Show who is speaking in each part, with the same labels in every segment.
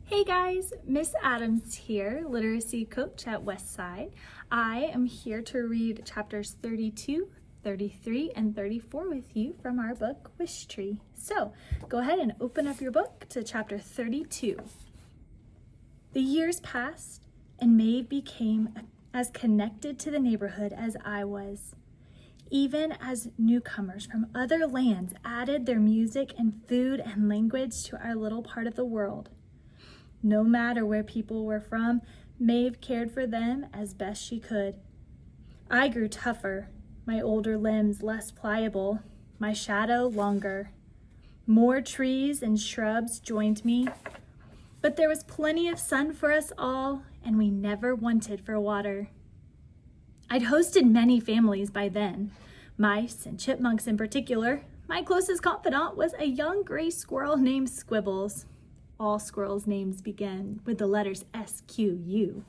Speaker 1: Hey guys, Miss Adams here, literacy coach at Westside. I am here to read chapters 32, 33, and 34 with you from our book, Wishtree. So go ahead and open up your book to chapter 32. The years passed, and Maeve became as connected to the neighborhood as I was. Even as newcomers from other lands added their music and food and language to our little part of the world. No matter where people were from, Maeve cared for them as best she could. I grew tougher, my older limbs less pliable, my shadow longer. More trees and shrubs joined me, but there was plenty of sun for us all, and we never wanted for water. I'd hosted many families by then, mice and chipmunks in particular. My closest confidant was a young gray squirrel named Squibbles. All squirrels' names begin with the letters S-Q-U.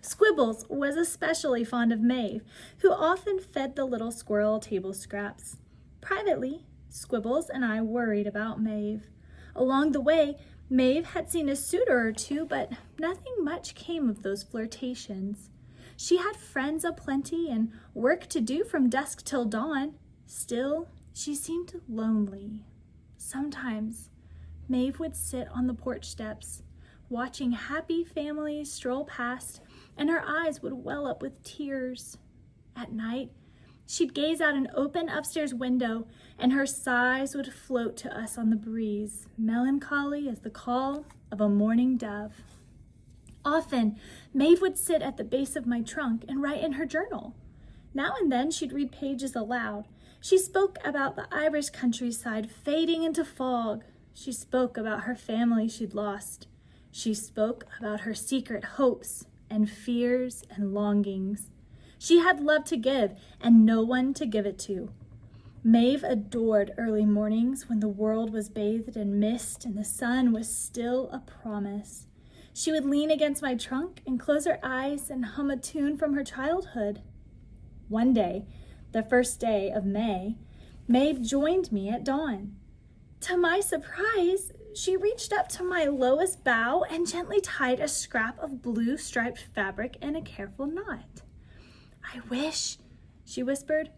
Speaker 1: Squibbles was especially fond of Maeve, who often fed the little squirrel table scraps. Privately, Squibbles and I worried about Maeve. Along the way, Maeve had seen a suitor or two, but nothing much came of those flirtations. She had friends aplenty and work to do from dusk till dawn. Still, she seemed lonely. Sometimes, Maeve would sit on the porch steps, watching happy families stroll past, and her eyes would well up with tears. At night, she'd gaze out an open upstairs window, and her sighs would float to us on the breeze, melancholy as the call of a mourning dove. Often, Maeve would sit at the base of my trunk and write in her journal. Now and then, she'd read pages aloud. She spoke about the Irish countryside fading into fog. She spoke about her family she'd lost. She spoke about her secret hopes and fears and longings. She had love to give and no one to give it to. Maeve adored early mornings when the world was bathed in mist and the sun was still a promise. She would lean against my trunk and close her eyes and hum a tune from her childhood. One day, the first day of May, Maeve joined me at dawn. To my surprise, she reached up to my lowest bough and gently tied a scrap of blue striped fabric in a careful knot. "I wish," she whispered,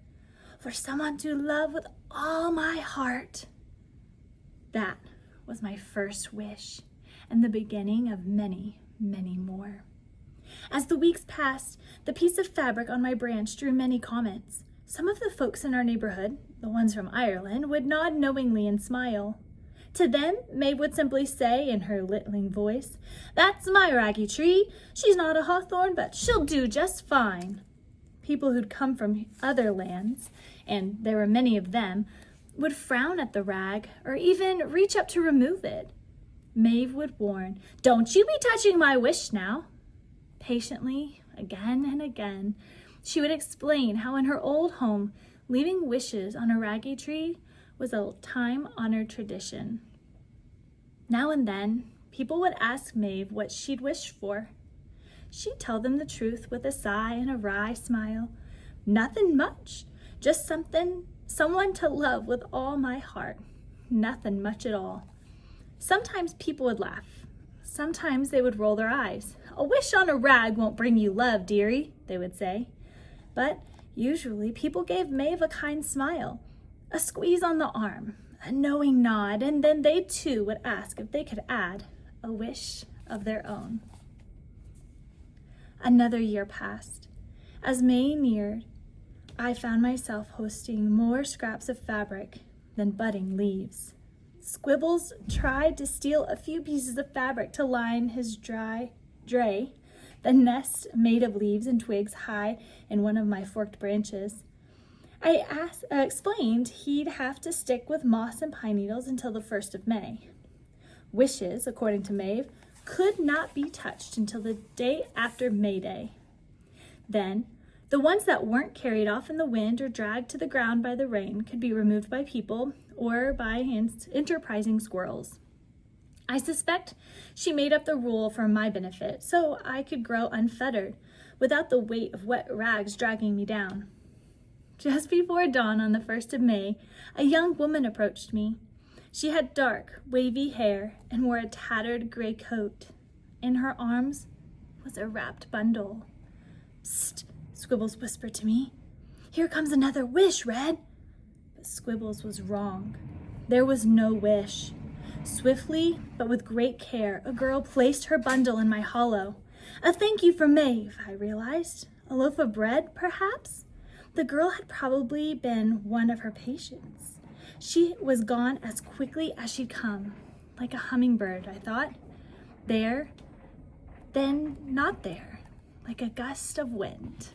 Speaker 1: "for someone to love with all my heart." That was my first wish, and the beginning of many, many more. As the weeks passed, the piece of fabric on my branch drew many comments. Some of the folks in our neighborhood, the ones from Ireland, would nod knowingly and smile. To them, Maeve would simply say in her littling voice, "That's my raggy tree. She's not a hawthorn, but she'll do just fine." People who'd come from other lands, and there were many of them, would frown at the rag or even reach up to remove it. Maeve would warn, "Don't you be touching my wish now." Patiently, again and again, she would explain how in her old home, leaving wishes on a raggy tree was a time-honored tradition. Now and then, people would ask Maeve what she'd wished for. She'd tell them the truth with a sigh and a wry smile. Nothing much, just someone to love with all my heart. Nothing much at all. Sometimes people would laugh. Sometimes they would roll their eyes. "A wish on a rag won't bring you love, dearie," they would say. But usually people gave Maeve a kind smile, a squeeze on the arm, a knowing nod, and then they too would ask if they could add a wish of their own. Another year passed. As May neared, I found myself hosting more scraps of fabric than budding leaves. Squibbles tried to steal a few pieces of fabric to line his dray, the nest made of leaves and twigs high in one of my forked branches. I explained he'd have to stick with moss and pine needles until the 1st of May. Wishes, according to Maeve, could not be touched until the day after May Day. Then, the ones that weren't carried off in the wind or dragged to the ground by the rain could be removed by people or by enterprising squirrels. I suspect she made up the rule for my benefit, so I could grow unfettered, without the weight of wet rags dragging me down. Just before dawn on the 1st of May, a young woman approached me. She had dark, wavy hair and wore a tattered gray coat. In her arms was a wrapped bundle. "Psst," Squibbles whispered to me. "Here comes another wish, Red." But Squibbles was wrong. There was no wish. Swiftly, but with great care, a girl placed her bundle in my hollow. A thank you from Maeve, I realized. A loaf of bread, perhaps? The girl had probably been one of her patients. She was gone as quickly as she'd come, like a hummingbird, I thought. There, then not there, like a gust of wind.